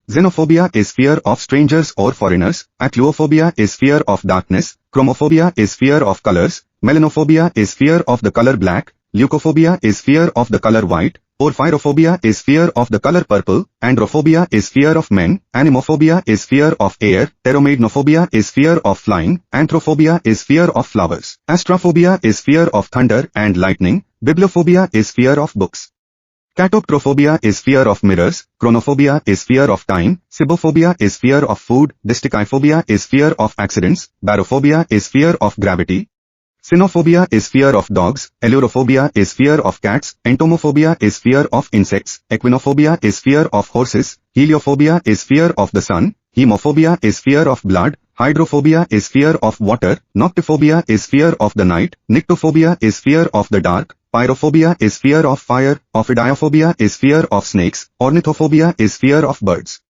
Xenophobia is fear of strangers or foreigners. Acluophobia is fear of darkness. Chromophobia is fear of colors. Melanophobia is fear of the color black. Leukophobia is fear of the color white. Porphyrophobia is fear of the color purple. Androphobia is fear of men. Anemophobia is fear of air. Pteromaidnophobia is fear of flying. Anthrophobia is fear of flowers. Astrophobia is fear of thunder and lightning. Bibliophobia is fear of books. Catoptrophobia is fear of mirrors. Chronophobia is fear of time. Sibophobia is fear of food. Distichiphobia is fear of accidents. Barophobia is fear of gravity. Cynophobia is fear of dogs. Allurophobia is fear of cats. Entomophobia is fear of insects. Equinophobia is fear of horses. Heliophobia is fear of the sun. Hemophobia is fear of blood. Hydrophobia is fear of water. Noctophobia is fear of the night. Nyctophobia is fear of the dark. Pyrophobia is fear of fire. Ophidiophobia is fear of snakes. Ornithophobia is fear of birds.